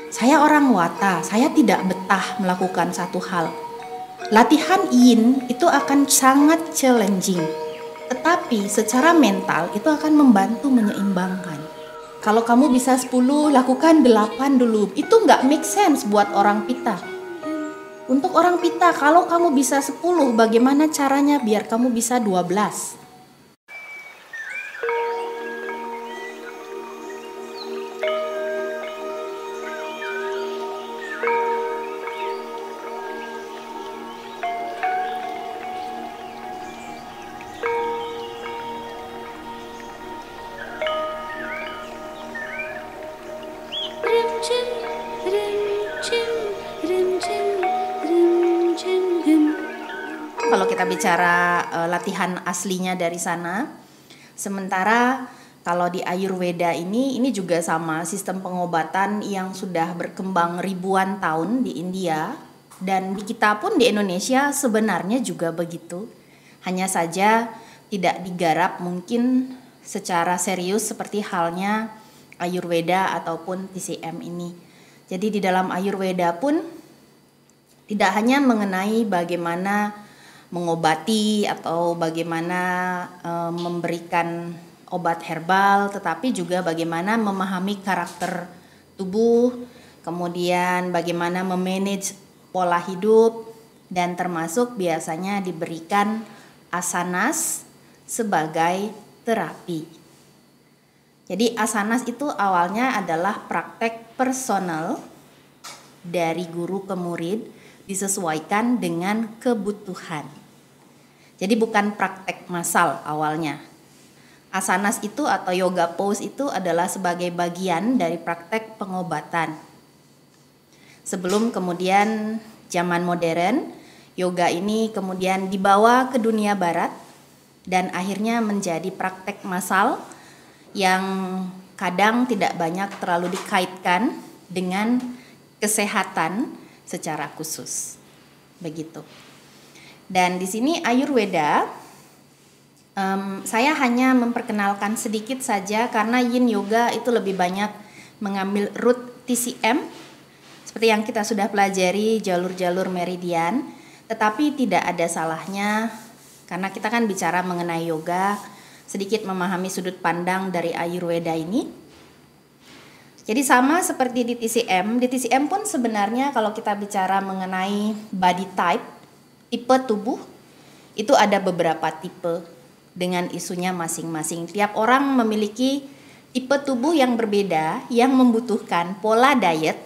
Saya orang Wata, saya tidak betah melakukan satu hal. Latihan Yin itu akan sangat challenging, tetapi secara mental itu akan membantu menyeimbangkan. Kalau kamu bisa 10, lakukan 8 dulu. Itu nggak make sense buat orang Pita. Untuk orang Pita, kalau kamu bisa 10, bagaimana caranya biar kamu bisa 12? Kalau kita bicara latihan aslinya dari sana, sementara kalau di Ayurveda ini juga sama, sistem pengobatan yang sudah berkembang ribuan tahun di India, dan di kita pun di Indonesia sebenarnya juga begitu. Hanya saja tidak digarap mungkin secara serius seperti halnya Ayurveda ataupun TCM ini. Jadi di dalam Ayurveda pun tidak hanya mengenai bagaimana mengobati atau bagaimana memberikan obat herbal, tetapi juga bagaimana memahami karakter tubuh, kemudian bagaimana memanage pola hidup, dan termasuk biasanya diberikan asanas sebagai terapi. Jadi asanas itu awalnya adalah praktek personal dari guru ke murid, disesuaikan dengan kebutuhan. Jadi bukan praktek massal awalnya. Asanas itu atau yoga pose itu adalah sebagai bagian dari praktek pengobatan. Sebelum kemudian zaman modern, yoga ini kemudian dibawa ke dunia barat dan akhirnya menjadi praktek massal yang kadang tidak banyak terlalu dikaitkan dengan kesehatan secara khusus. Begitu. Dan di sini Ayurveda, saya hanya memperkenalkan sedikit saja karena Yin Yoga itu lebih banyak mengambil root TCM seperti yang kita sudah pelajari, jalur-jalur meridian, tetapi tidak ada salahnya karena kita kan bicara mengenai yoga, sedikit memahami sudut pandang dari Ayurveda ini. Jadi sama seperti di TCM pun sebenarnya kalau kita bicara mengenai body type, tipe tubuh, itu ada beberapa tipe dengan isunya masing-masing. Tiap orang memiliki tipe tubuh yang berbeda yang membutuhkan pola diet.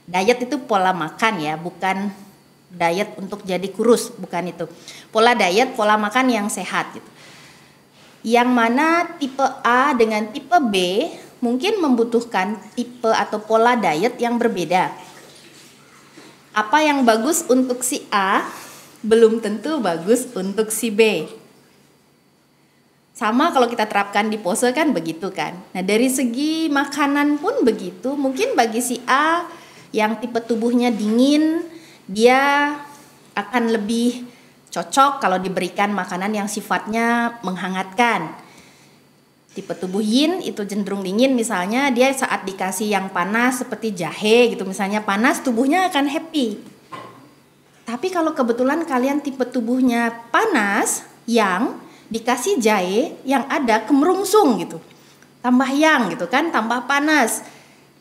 Diet itu pola makan ya, bukan diet untuk jadi kurus, bukan itu. Pola diet, pola makan yang sehat gitu. Yang mana tipe A dengan tipe B mungkin membutuhkan tipe atau pola diet yang berbeda. Apa yang bagus untuk si A belum tentu bagus untuk si B. Sama kalau kita terapkan di pose kan begitu kan. Nah dari segi makanan pun begitu. Mungkin bagi si A yang tipe tubuhnya dingin, dia akan lebih cocok kalau diberikan makanan yang sifatnya menghangatkan. Tipe tubuh Yin itu cenderung dingin, misalnya dia saat dikasih yang panas seperti jahe gitu misalnya, panas tubuhnya akan happy. Tapi kalau kebetulan kalian tipe tubuhnya panas, yang dikasih jahe yang ada kemerungsung gitu, tambah yang gitu kan, tambah panas.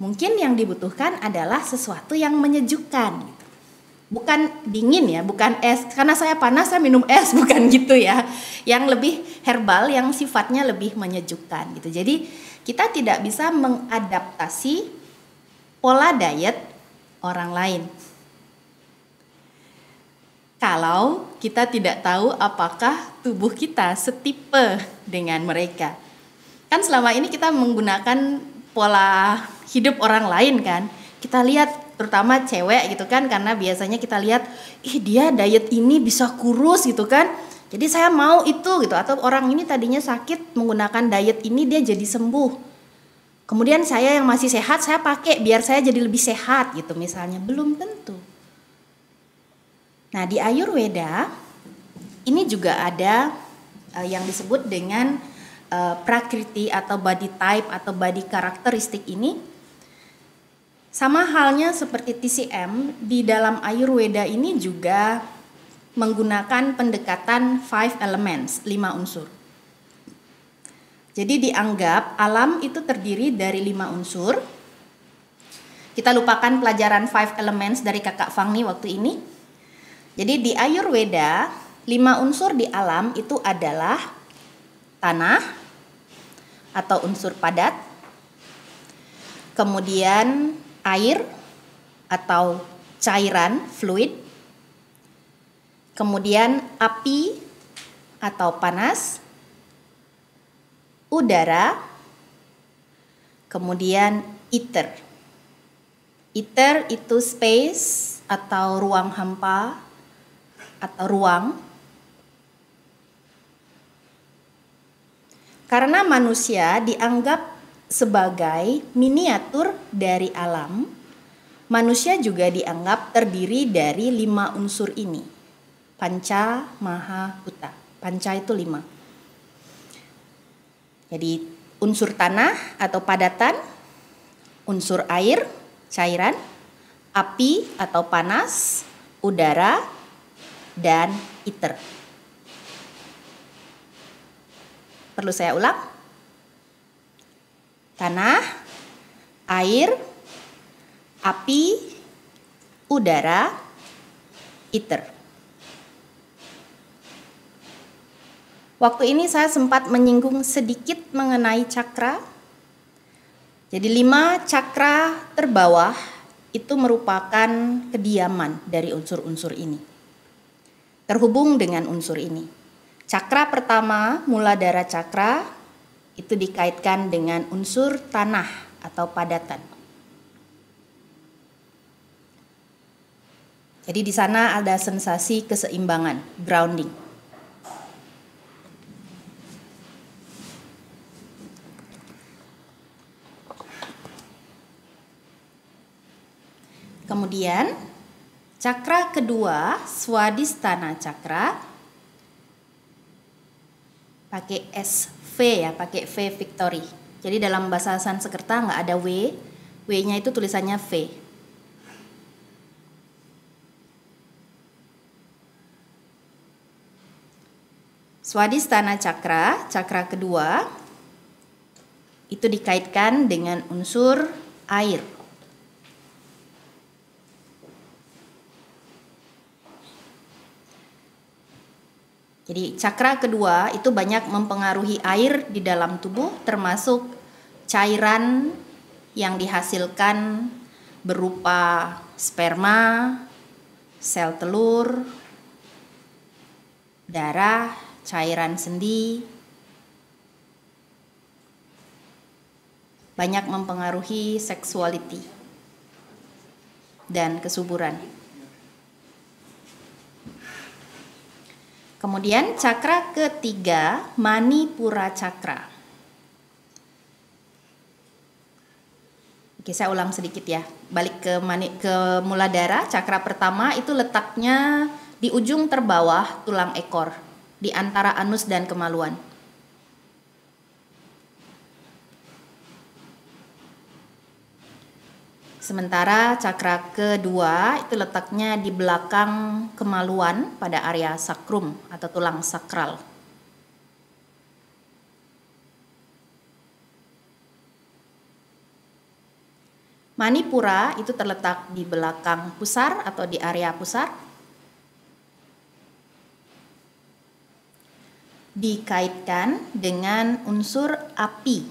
Mungkin yang dibutuhkan adalah sesuatu yang menyejukkan gitu. Bukan dingin ya, bukan es. Karena saya panas saya minum es, bukan gitu ya. Yang lebih herbal, yang sifatnya lebih menyejukkan gitu. Jadi kita tidak bisa mengadaptasi pola diet orang lain kalau kita tidak tahu apakah tubuh kita setipe dengan mereka. Kan selama ini kita menggunakan pola hidup orang lain kan. Kita lihat terutama cewek gitu kan, karena biasanya kita lihat dia diet ini bisa kurus gitu kan. Jadi saya mau itu gitu, atau orang ini tadinya sakit menggunakan diet ini dia jadi sembuh. Kemudian saya yang masih sehat saya pakai biar saya jadi lebih sehat gitu misalnya, belum tentu. Nah di Ayurveda ini juga ada yang disebut dengan prakriti atau body type atau body karakteristik ini. Sama halnya seperti TCM, di dalam Ayurveda ini juga menggunakan pendekatan 5 elements, 5 unsur. Jadi dianggap alam itu terdiri dari 5 unsur. Kita lupakan pelajaran 5 elements dari Kakak Fangni waktu ini. Jadi di Ayurveda, 5 unsur di alam itu adalah tanah atau unsur padat, kemudian air atau cairan, fluid, kemudian api atau panas, udara, kemudian ether. Ether itu space atau ruang hampa atau ruang. Karena manusia dianggap sebagai miniatur dari alam, manusia juga dianggap terdiri dari 5 unsur ini. Panca, Maha, Bhuta. Panca itu 5. Jadi unsur tanah atau padatan, unsur air, cairan, api atau panas, udara, dan ether. Perlu saya ulang? Tanah, air, api, udara, ether. Waktu ini saya sempat menyinggung sedikit mengenai cakra. Jadi 5 cakra terbawah itu merupakan kediaman dari unsur-unsur ini. Terhubung dengan unsur ini. Cakra pertama, Muladhara Cakra, itu dikaitkan dengan unsur tanah atau padatan. Jadi di sana ada sensasi keseimbangan, grounding. Kemudian cakra kedua, Swadhisthana Cakra, pakai SV ya, pakai V Victory. Jadi dalam bahasa Sanskerta nggak ada W, W-nya itu tulisannya V. Swadhisthana Cakra, cakra kedua, itu dikaitkan dengan unsur air. Jadi cakra kedua itu banyak mempengaruhi air di dalam tubuh, termasuk cairan yang dihasilkan berupa sperma, sel telur, darah, cairan sendi, banyak mempengaruhi sexuality dan kesuburan. Kemudian cakra ketiga, Manipura Cakra. Oke, saya ulang sedikit ya. Balik ke Muladhara, cakra pertama itu letaknya di ujung terbawah tulang ekor, di antara anus dan kemaluan. Sementara cakra kedua itu letaknya di belakang kemaluan pada area sakrum atau tulang sakral. Manipura itu terletak di belakang pusar atau di area pusar. Dikaitkan dengan unsur api,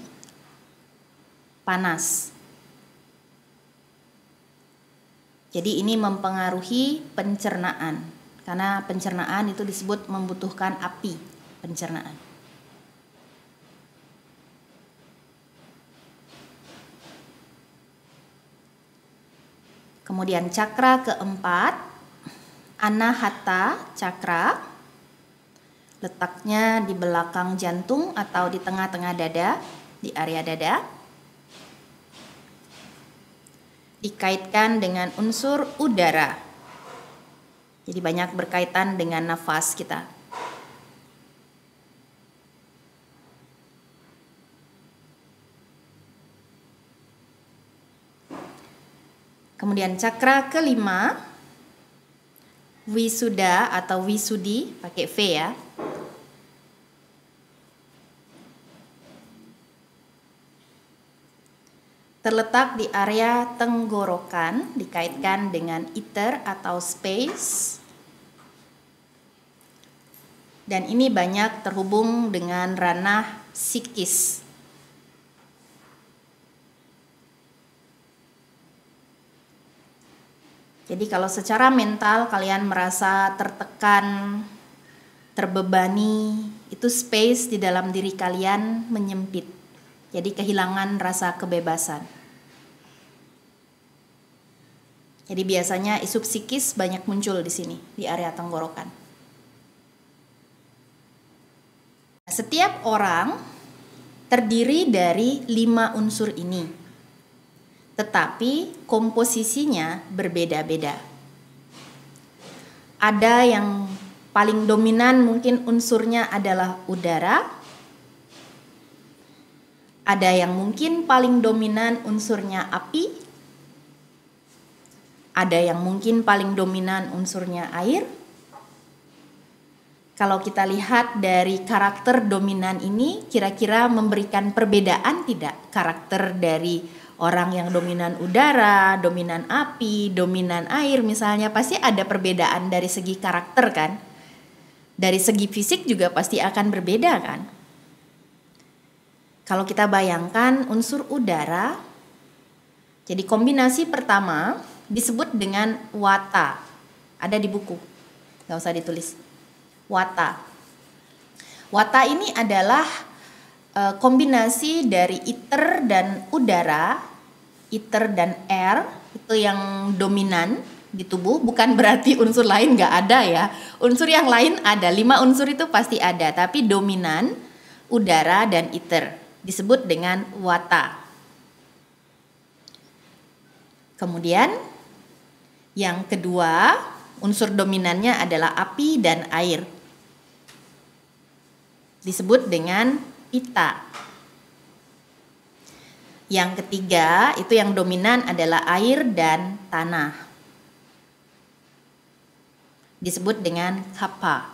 panas. Jadi ini mempengaruhi pencernaan, karena pencernaan itu disebut membutuhkan api pencernaan. Kemudian cakra keempat, Anahata Cakra, letaknya di belakang jantung atau di tengah-tengah dada, di area dada. Dikaitkan dengan unsur udara. Jadi banyak berkaitan dengan nafas kita. Kemudian cakra kelima, Wisuda atau Wisudi, pakai V ya. Terletak di area tenggorokan, dikaitkan dengan ether atau space. Dan ini banyak terhubung dengan ranah psikis. Jadi kalau secara mental kalian merasa tertekan, terbebani, itu space di dalam diri kalian menyempit. Jadi kehilangan rasa kebebasan. Jadi biasanya isu psikis banyak muncul di sini, di area tenggorokan. Setiap orang terdiri dari 5 unsur ini, tetapi komposisinya berbeda-beda. Ada yang paling dominan mungkin unsurnya adalah udara. Ada yang mungkin paling dominan unsurnya api. Ada yang mungkin paling dominan unsurnya air. Kalau kita lihat dari karakter dominan ini, kira-kira memberikan perbedaan tidak? Karakter dari orang yang dominan udara, dominan api, dominan air misalnya, pasti ada perbedaan dari segi karakter kan? Dari segi fisik juga pasti akan berbeda kan? Kalau kita bayangkan unsur udara, jadi kombinasi pertama disebut dengan wata. Ada di buku, gak usah ditulis. Wata. Wata ini adalah kombinasi dari ether dan udara, ether dan air, itu yang dominan di tubuh. Bukan berarti unsur lain gak ada ya. Unsur yang lain ada, 5 unsur itu pasti ada, tapi dominan udara dan ether. Disebut dengan wata. Kemudian yang kedua, unsur dominannya adalah api dan air. Disebut dengan pita. Yang ketiga, itu yang dominan adalah air dan tanah. Disebut dengan kapha.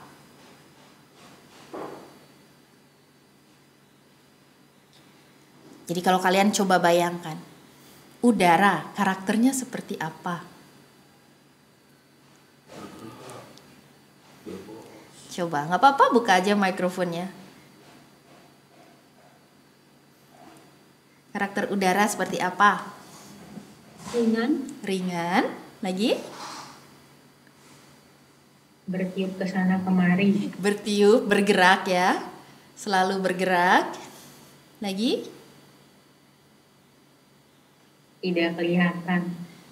Jadi kalau kalian coba bayangkan, udara karakternya seperti apa? Coba, nggak apa-apa buka aja mikrofonnya. Karakter udara seperti apa? Ringan. Ringan. Lagi? Bertiup ke sana kemari. Bertiup, bergerak ya. Selalu bergerak. Lagi? Tidak kelihatan.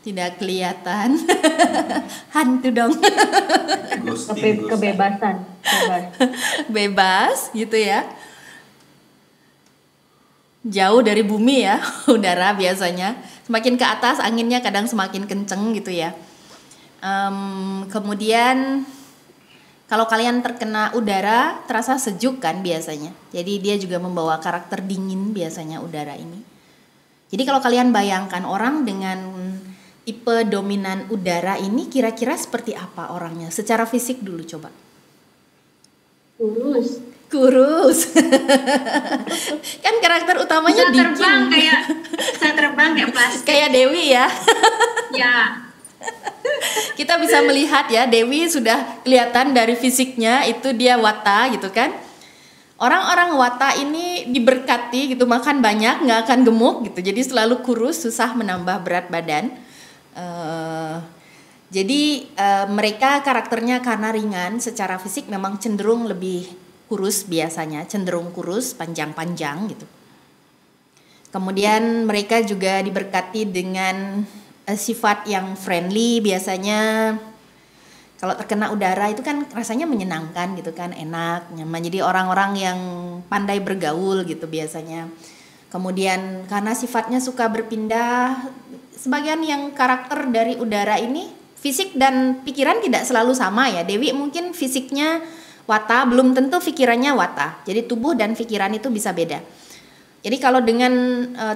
Tidak kelihatan. Hantu dong. Kebebasan. Bebas gitu ya. Jauh dari bumi ya, udara biasanya. Semakin ke atas anginnya kadang semakin kenceng gitu ya. Kemudian kalau kalian terkena udara terasa sejuk kan biasanya. Jadi dia juga membawa karakter dingin biasanya udara ini. Jadi kalau kalian bayangkan orang dengan tipe dominan udara ini kira-kira seperti apa orangnya? Secara fisik dulu coba. Kurus. Kurus. Kan karakter utamanya dingin. Bisa terbang kayak plastik. Kayak Dewi ya. Ya. Kita bisa melihat ya, Dewi sudah kelihatan dari fisiknya itu dia wata gitu kan. Orang-orang wata ini diberkati gitu, makan banyak nggak akan gemuk gitu, jadi selalu kurus, susah menambah berat badan. Jadi mereka karakternya karena ringan, secara fisik memang cenderung lebih kurus biasanya, cenderung kurus, panjang-panjang gitu. Kemudian mereka juga diberkati dengan sifat yang friendly biasanya. Kalau terkena udara itu kan rasanya menyenangkan gitu kan, enak, nyaman. Jadi orang-orang yang pandai bergaul gitu biasanya. Kemudian karena sifatnya suka berpindah, sebagian yang karakter dari udara ini fisik dan pikiran tidak selalu sama ya. Dewi mungkin fisiknya wata, belum tentu pikirannya wata. Jadi tubuh dan pikiran itu bisa beda. Jadi kalau dengan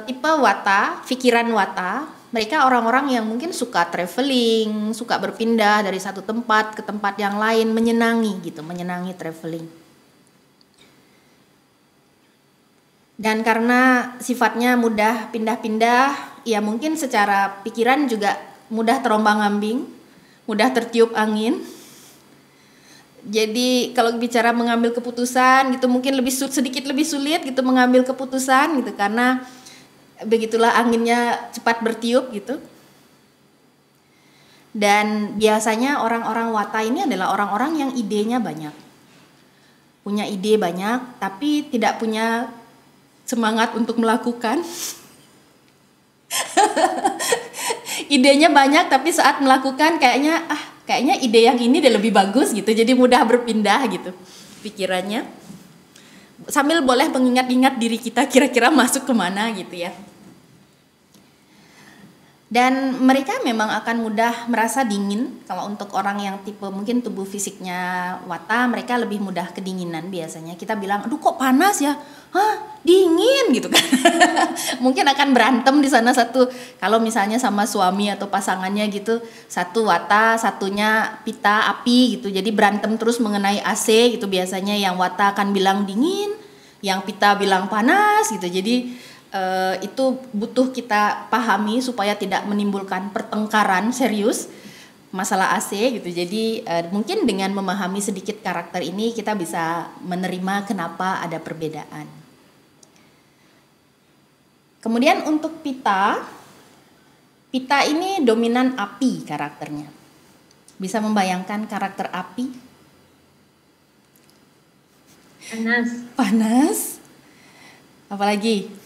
tipe wata, pikiran wata, mereka orang-orang yang mungkin suka traveling, suka berpindah dari satu tempat ke tempat yang lain, menyenangi gitu, menyenangi traveling. Dan karena sifatnya mudah pindah-pindah, ya mungkin secara pikiran juga mudah terombang-ambing, mudah tertiup angin. Jadi kalau bicara mengambil keputusan gitu mungkin sedikit lebih sulit gitu mengambil keputusan gitu, karena begitulah anginnya cepat bertiup gitu. Dan biasanya orang-orang Wata ini adalah orang-orang yang idenya banyak. Punya ide banyak tapi tidak punya semangat untuk melakukan. Idenya banyak tapi saat melakukan kayaknya ide yang ini udah lebih bagus gitu. Jadi mudah berpindah gitu pikirannya. Sambil boleh mengingat-ingat diri kita kira-kira masuk kemana gitu ya. Dan mereka memang akan mudah merasa dingin. Kalau untuk orang yang tipe mungkin tubuh fisiknya Wata, mereka lebih mudah kedinginan biasanya. Kita bilang, aduh kok panas ya? Hah, dingin gitu kan. Mungkin akan berantem di sana satu. Kalau misalnya sama suami atau pasangannya gitu, satu Wata, satunya Pitta, api gitu. Jadi berantem terus mengenai AC gitu. Biasanya yang Wata akan bilang dingin, yang Pitta bilang panas gitu. Jadi itu butuh kita pahami supaya tidak menimbulkan pertengkaran serius masalah AC gitu. Jadi mungkin dengan memahami sedikit karakter ini kita bisa menerima kenapa ada perbedaan. Kemudian untuk Pitta ini dominan api karakternya. Bisa membayangkan karakter api? Panas. Apalagi?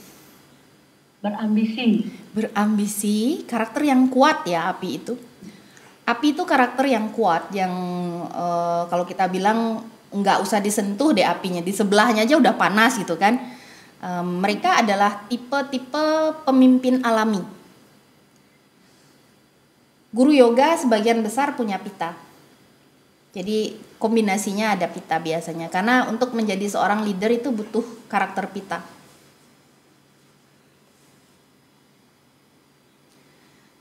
Berambisi, karakter yang kuat ya api itu. Api itu karakter yang kuat, yang kalau kita bilang nggak usah disentuh deh apinya, di sebelahnya aja udah panas gitu kan. Mereka adalah tipe-tipe pemimpin alami. Guru yoga sebagian besar punya Pitta. Jadi kombinasinya ada Pitta biasanya, karena untuk menjadi seorang leader itu butuh karakter Pitta.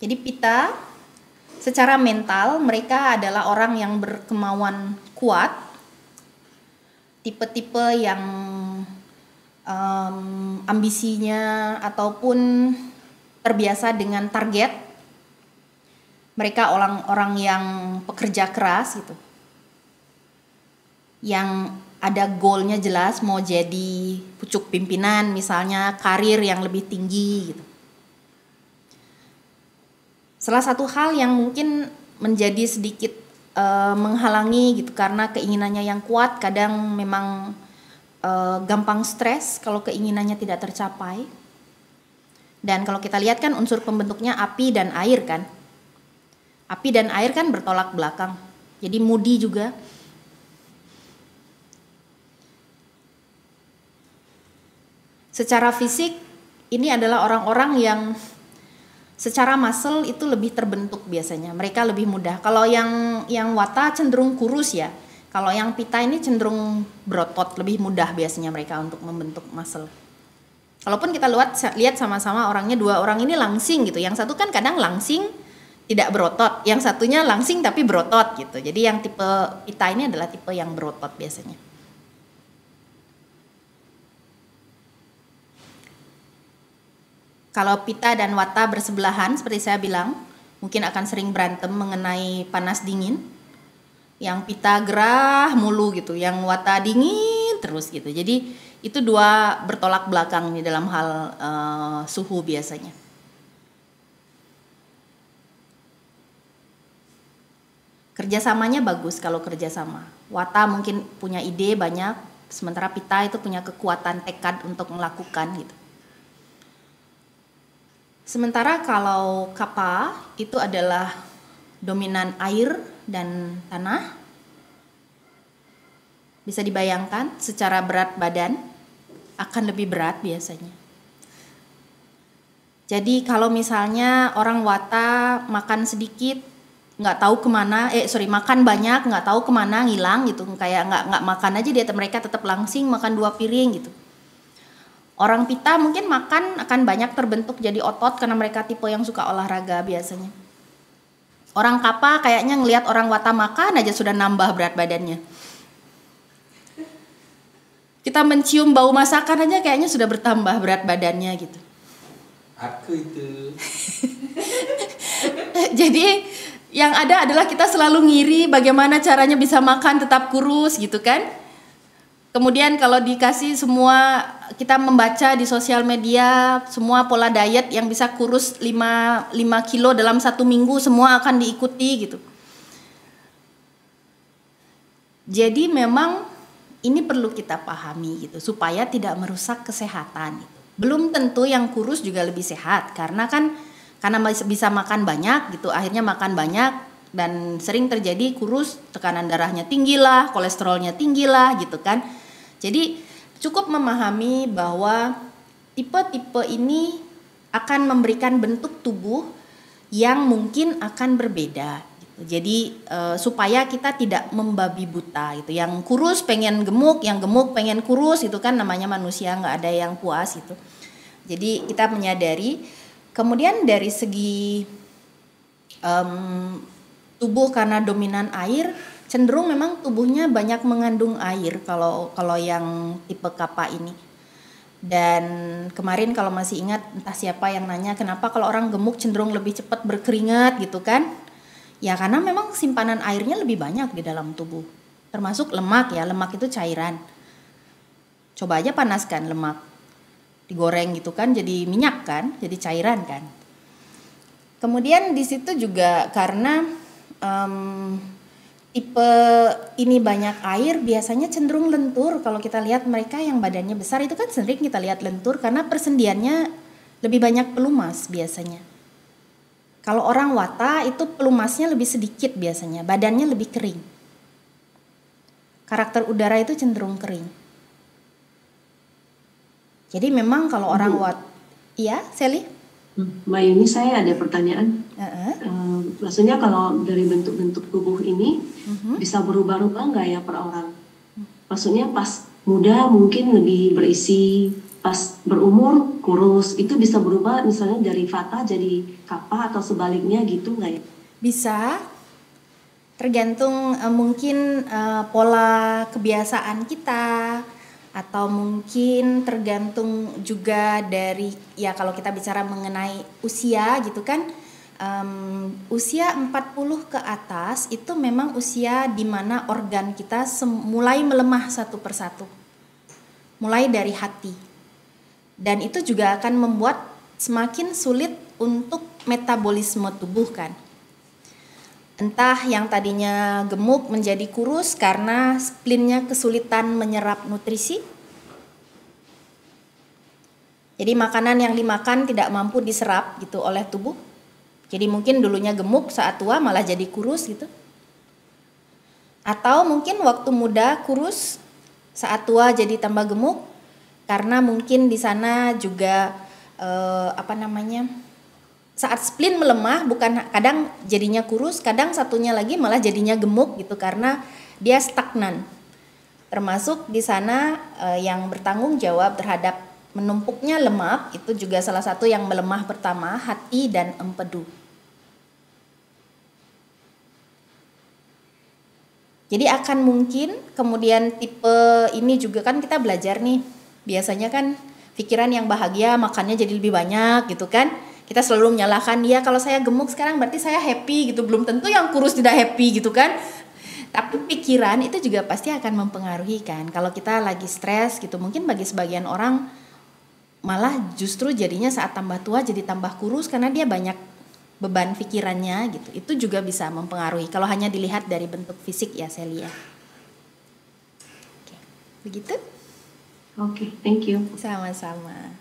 Jadi Pitta secara mental mereka adalah orang yang berkemauan kuat, tipe-tipe yang ambisinya ataupun terbiasa dengan target. Mereka orang-orang yang pekerja keras gitu, yang ada goalnya jelas, mau jadi pucuk pimpinan misalnya, karir yang lebih tinggi gitu. Salah satu hal yang mungkin menjadi sedikit menghalangi gitu karena keinginannya yang kuat, kadang memang gampang stres kalau keinginannya tidak tercapai. Dan kalau kita lihat kan unsur pembentuknya api dan air kan. Api dan air kan bertolak belakang. Jadi moody juga. Secara fisik ini adalah orang-orang yang secara muscle itu lebih terbentuk biasanya. Mereka lebih mudah. Kalau yang Wata cenderung kurus ya. Kalau yang Pitta ini cenderung berotot, lebih mudah biasanya mereka untuk membentuk muscle. Kalaupun kita lihat sama-sama orangnya, dua orang ini langsing gitu. Yang satu kan kadang langsing tidak berotot, yang satunya langsing tapi berotot gitu. Jadi yang tipe Pitta ini adalah tipe yang berotot biasanya. Kalau Pitta dan Wata bersebelahan, seperti saya bilang, mungkin akan sering berantem mengenai panas dingin. Yang Pitta gerah mulu gitu, yang Wata dingin terus gitu. Jadi itu dua bertolak belakang nih dalam hal suhu biasanya. Kerjasamanya bagus kalau kerjasama. Wata mungkin punya ide banyak, sementara Pitta itu punya kekuatan tekad untuk melakukan gitu. Sementara kalau Kapha itu adalah dominan air dan tanah. Bisa dibayangkan secara berat badan akan lebih berat biasanya. Jadi kalau misalnya orang Wata makan sedikit, makan banyak nggak tahu kemana, ngilang gitu, kayak nggak makan aja dia, mereka tetap langsing makan 2 piring gitu. Orang pita mungkin makan akan banyak terbentuk jadi otot karena mereka tipe yang suka olahraga biasanya. Orang Kappa kayaknya ngelihat orang Wata makan aja sudah nambah berat badannya. Kita mencium bau masakan aja kayaknya sudah bertambah berat badannya gitu. Aku itu. Jadi yang ada adalah kita selalu ngiri bagaimana caranya bisa makan tetap kurus gitu kan. Kemudian kalau dikasih semua, kita membaca di sosial media semua pola diet yang bisa kurus 5 kilo dalam 1 minggu, semua akan diikuti gitu. Jadi memang ini perlu kita pahami gitu supaya tidak merusak kesehatan gitu. Belum tentu yang kurus juga lebih sehat karena bisa makan banyak gitu, akhirnya makan banyak dan sering terjadi kurus, tekanan darahnya tinggi lah, kolesterolnya tinggi lah gitu kan. Jadi cukup memahami bahwa tipe-tipe ini akan memberikan bentuk tubuh yang mungkin akan berbeda gitu. Jadi supaya kita tidak membabi buta gitu. Yang kurus pengen gemuk, yang gemuk pengen kurus, itu kan namanya manusia, nggak ada yang puas itu. Jadi kita menyadari. Kemudian dari segi tubuh karena dominan air, cenderung memang tubuhnya banyak mengandung air kalau yang tipe Kappa ini. Dan kemarin kalau masih ingat, entah siapa yang nanya kenapa kalau orang gemuk cenderung lebih cepat berkeringat gitu kan. Ya karena memang simpanan airnya lebih banyak di dalam tubuh. Termasuk lemak ya, lemak itu cairan. Coba aja panaskan lemak, digoreng gitu kan jadi minyak kan, jadi cairan kan. Kemudian di situ juga karena tipe ini banyak air biasanya cenderung lentur. Kalau kita lihat mereka yang badannya besar itu kan sering kita lihat lentur karena persendiannya lebih banyak pelumas biasanya. Kalau orang Wata itu pelumasnya lebih sedikit biasanya, badannya lebih kering. Karakter udara itu cenderung kering. Jadi memang kalau orang Wata, iya Sally? Mbak Yuni, saya ada pertanyaan. Maksudnya kalau dari bentuk-bentuk tubuh ini bisa berubah-ubah nggak ya per orang? Maksudnya pas muda mungkin lebih berisi, pas berumur kurus, itu bisa berubah misalnya dari Vata jadi Kappa atau sebaliknya gitu nggak ya? Bisa, tergantung mungkin pola kebiasaan kita. Atau mungkin tergantung juga dari, ya kalau kita bicara mengenai usia gitu kan, usia 40 ke atas itu memang usia di mana organ kita mulai melemah satu persatu, mulai dari hati. Dan itu juga akan membuat semakin sulit untuk metabolisme tubuh kan. Entah yang tadinya gemuk menjadi kurus karena splinnya kesulitan menyerap nutrisi. Jadi makanan yang dimakan tidak mampu diserap gitu oleh tubuh. Jadi mungkin dulunya gemuk, saat tua malah jadi kurus gitu. Atau mungkin waktu muda kurus, saat tua jadi tambah gemuk karena mungkin di sana juga saat spleen melemah, bukan kadang jadinya kurus, kadang satunya lagi malah jadinya gemuk gitu karena dia stagnan. Termasuk di sana yang bertanggung jawab terhadap menumpuknya lemak itu juga salah satu yang melemah pertama, hati dan empedu. Jadi akan mungkin kemudian tipe ini juga kan kita belajar nih, biasanya kan pikiran yang bahagia makannya jadi lebih banyak gitu kan. Kita selalu menyalahkan dia, kalau saya gemuk sekarang berarti saya happy gitu, belum tentu yang kurus tidak happy gitu kan. Tapi pikiran itu juga pasti akan mempengaruhi kan. Kalau kita lagi stres gitu, mungkin bagi sebagian orang malah justru jadinya saat tambah tua jadi tambah kurus karena dia banyak beban pikirannya gitu. Itu juga bisa mempengaruhi kalau hanya dilihat dari bentuk fisik ya Celia. Oke, begitu? Oke, thank you. Sama-sama.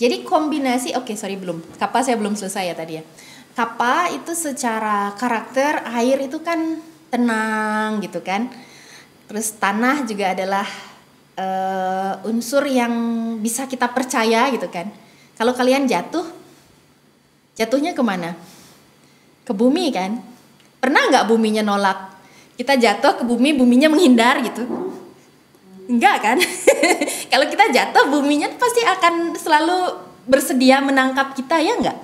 Jadi kombinasi, belum. Kappa saya belum selesai ya tadi ya. Kappa itu secara karakter air itu kan tenang gitu kan. Terus tanah juga adalah unsur yang bisa kita percaya gitu kan. Kalau kalian jatuhnya kemana? Ke bumi kan. Pernah nggak buminya nolak? Kita jatuh ke bumi, buminya menghindar gitu? Enggak kan? Kalau kita jatuh, buminya pasti akan selalu bersedia menangkap kita, ya enggak?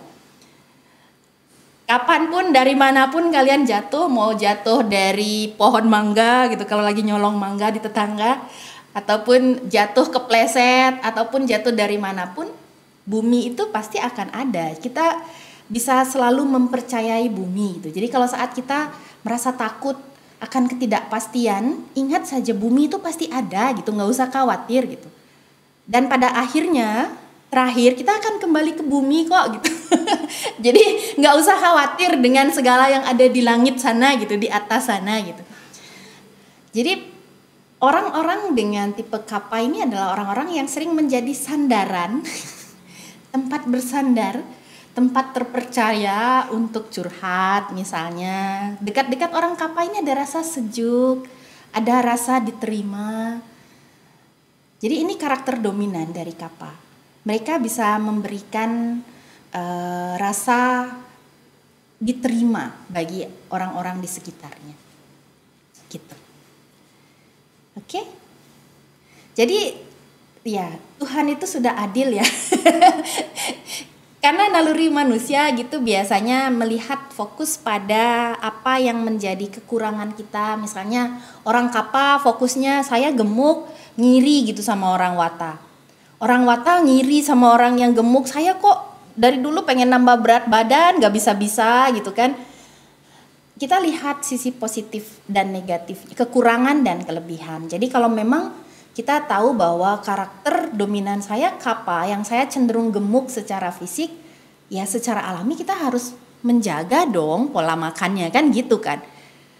Kapanpun, dari manapun kalian jatuh, mau jatuh dari pohon mangga gitu, kalau lagi nyolong mangga di tetangga, ataupun jatuh kepleset, ataupun jatuh dari manapun, bumi itu pasti akan ada. Kita bisa selalu mempercayai bumi gitu. Jadi kalau saat kita merasa takut akan ketidakpastian, ingat saja bumi itu pasti ada gitu, nggak usah khawatir gitu. Dan pada akhirnya, terakhir kita akan kembali ke bumi kok gitu. Jadi nggak usah khawatir dengan segala yang ada di langit sana gitu, di atas sana gitu. Jadi orang-orang dengan tipe Kappa ini adalah orang-orang yang sering menjadi sandaran, tempat bersandar, tempat terpercaya untuk curhat misalnya. Dekat-dekat orang Kappa ini ada rasa sejuk, ada rasa diterima. Jadi ini karakter dominan dari Kappa. Mereka bisa memberikan rasa diterima bagi orang-orang di sekitarnya. Gitu. Oke? Jadi ya, Tuhan itu sudah adil ya. Karena naluri manusia gitu biasanya melihat fokus pada apa yang menjadi kekurangan kita. Misalnya orang Kappa fokusnya saya gemuk, ngiri gitu sama orang Wata. Orang Wata ngiri sama orang yang gemuk, saya kok dari dulu pengen nambah berat badan gak bisa-bisa gitu kan. Kita lihat sisi positif dan negatif, kekurangan dan kelebihan. Jadi kalau memang kita tahu bahwa karakter dominan saya Kappa, yang saya cenderung gemuk secara fisik, ya secara alami kita harus menjaga dong pola makannya kan gitu kan.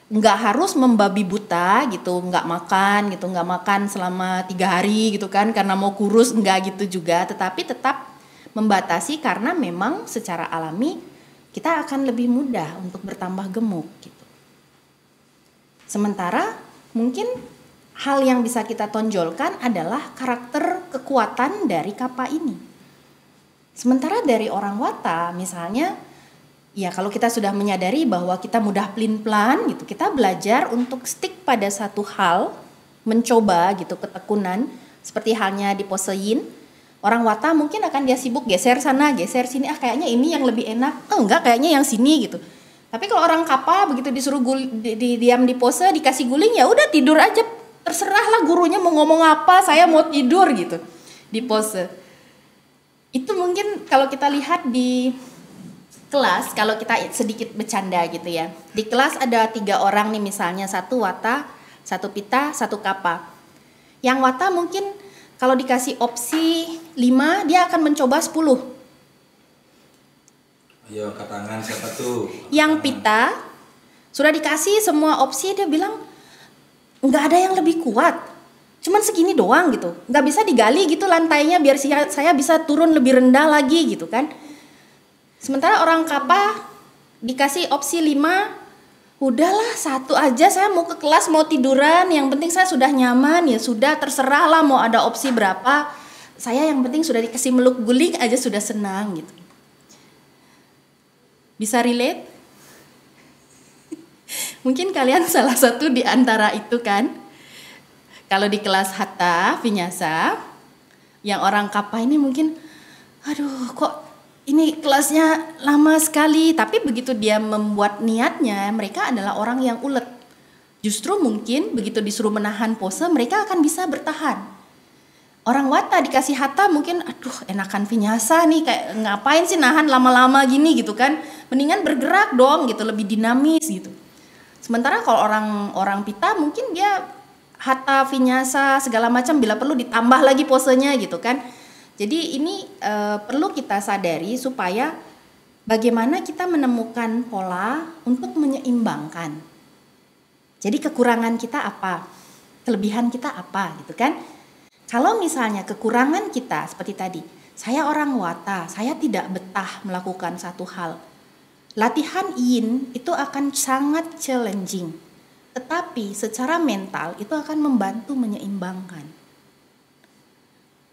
Nggak harus membabi buta gitu, nggak makan selama 3 hari gitu kan karena mau kurus, nggak gitu juga. Tetapi tetap membatasi karena memang secara alami kita akan lebih mudah untuk bertambah gemuk gitu. Sementara mungkin hal yang bisa kita tonjolkan adalah karakter kekuatan dari Kappa ini. Sementara dari orang Wata misalnya, ya kalau kita sudah menyadari bahwa kita mudah pelin-pelan gitu, kita belajar untuk stick pada satu hal, mencoba gitu ketekunan, seperti halnya di pose yin. Orang Wata mungkin akan dia sibuk geser sana, geser sini, kayaknya ini yang lebih enak, enggak kayaknya yang sini gitu. Tapi kalau orang Kappa begitu disuruh diam di pose, dikasih guling, ya udah tidur aja. Terserahlah gurunya mau ngomong apa, saya mau tidur gitu di pose. Itu mungkin kalau kita lihat di kelas, kalau kita sedikit bercanda gitu ya. Di kelas ada 3 orang nih misalnya, 1 Wata, 1 Pitta, 1 Kappa. Yang Wata mungkin kalau dikasih opsi 5, dia akan mencoba 10. Ayo angkat tangan siapa tuh? Yang Pitta sudah dikasih semua opsi, dia bilang nggak ada yang lebih kuat, cuman segini doang gitu, nggak bisa digali gitu lantainya biar saya bisa turun lebih rendah lagi gitu kan. Sementara orang Kappa dikasih opsi 5, udahlah 1 aja, saya mau ke kelas mau tiduran, yang penting saya sudah nyaman, ya sudah terserah lah mau ada opsi berapa, saya yang penting sudah dikasih meluk guling aja sudah senang gitu. Bisa relate? Mungkin kalian salah satu di antara itu kan. Kalau di kelas Hatha Vinyasa, yang orang Kappa ini mungkin, aduh kok ini kelasnya lama sekali. Tapi begitu dia membuat niatnya, mereka adalah orang yang ulet. Justru mungkin begitu disuruh menahan pose, mereka akan bisa bertahan. Orang Wata dikasih Hatha mungkin, aduh enakan Vinyasa nih, kayak ngapain sih nahan lama-lama gini gitu kan. Mendingan bergerak dong gitu, lebih dinamis gitu. Sementara kalau orang Pitta mungkin dia Hatha, Vinyasa segala macam, bila perlu ditambah lagi posenya gitu kan. Jadi ini perlu kita sadari supaya bagaimana kita menemukan pola untuk menyeimbangkan. Jadi kekurangan kita apa? Kelebihan kita apa gitu kan? Kalau misalnya kekurangan kita seperti tadi, saya orang Wata, saya tidak betah melakukan satu hal. Latihan yin itu akan sangat challenging, tetapi secara mental itu akan membantu menyeimbangkan.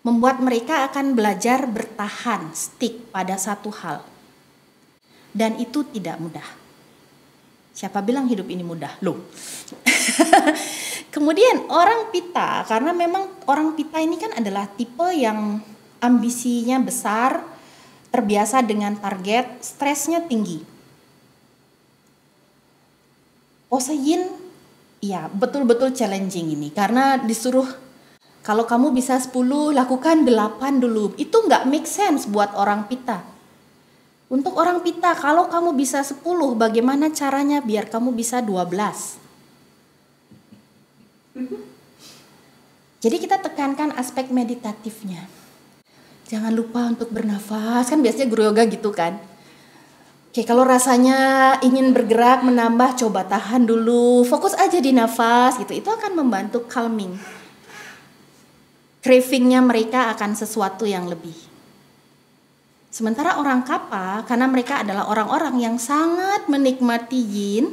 Membuat mereka akan belajar bertahan, stick pada satu hal. Dan itu tidak mudah. Siapa bilang hidup ini mudah? Loh. Kemudian orang Pitta, karena memang orang Pitta ini kan adalah tipe yang ambisinya besar, terbiasa dengan target, stresnya tinggi. Pose Yin, ya betul-betul challenging ini, karena disuruh kalau kamu bisa 10, lakukan 8 dulu. Itu nggak make sense buat orang Pitta. Untuk orang Pitta, kalau kamu bisa 10, bagaimana caranya biar kamu bisa 12? Jadi kita tekankan aspek meditatifnya. Jangan lupa untuk bernafas, kan biasanya guru yoga gitu kan. Oke, kalau rasanya ingin bergerak, menambah, coba tahan dulu, fokus aja di nafas gitu. Itu akan membantu calming. Cravingnya mereka akan sesuatu yang lebih. Sementara orang Kapha, karena mereka adalah orang-orang yang sangat menikmati yin,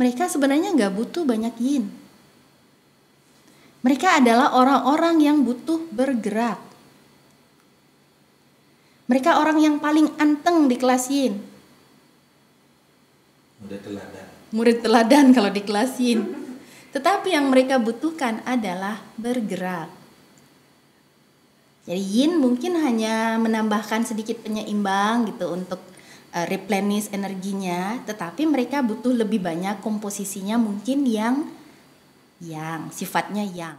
mereka sebenarnya nggak butuh banyak yin. Mereka adalah orang-orang yang butuh bergerak. Mereka orang yang paling anteng di kelas yin. Murid teladan kalau di kelas yin. Tetapi yang mereka butuhkan adalah bergerak. Jadi yin mungkin hanya menambahkan sedikit penyeimbang gitu untuk replenish energinya, tetapi mereka butuh lebih banyak komposisinya mungkin yang sifatnya yang.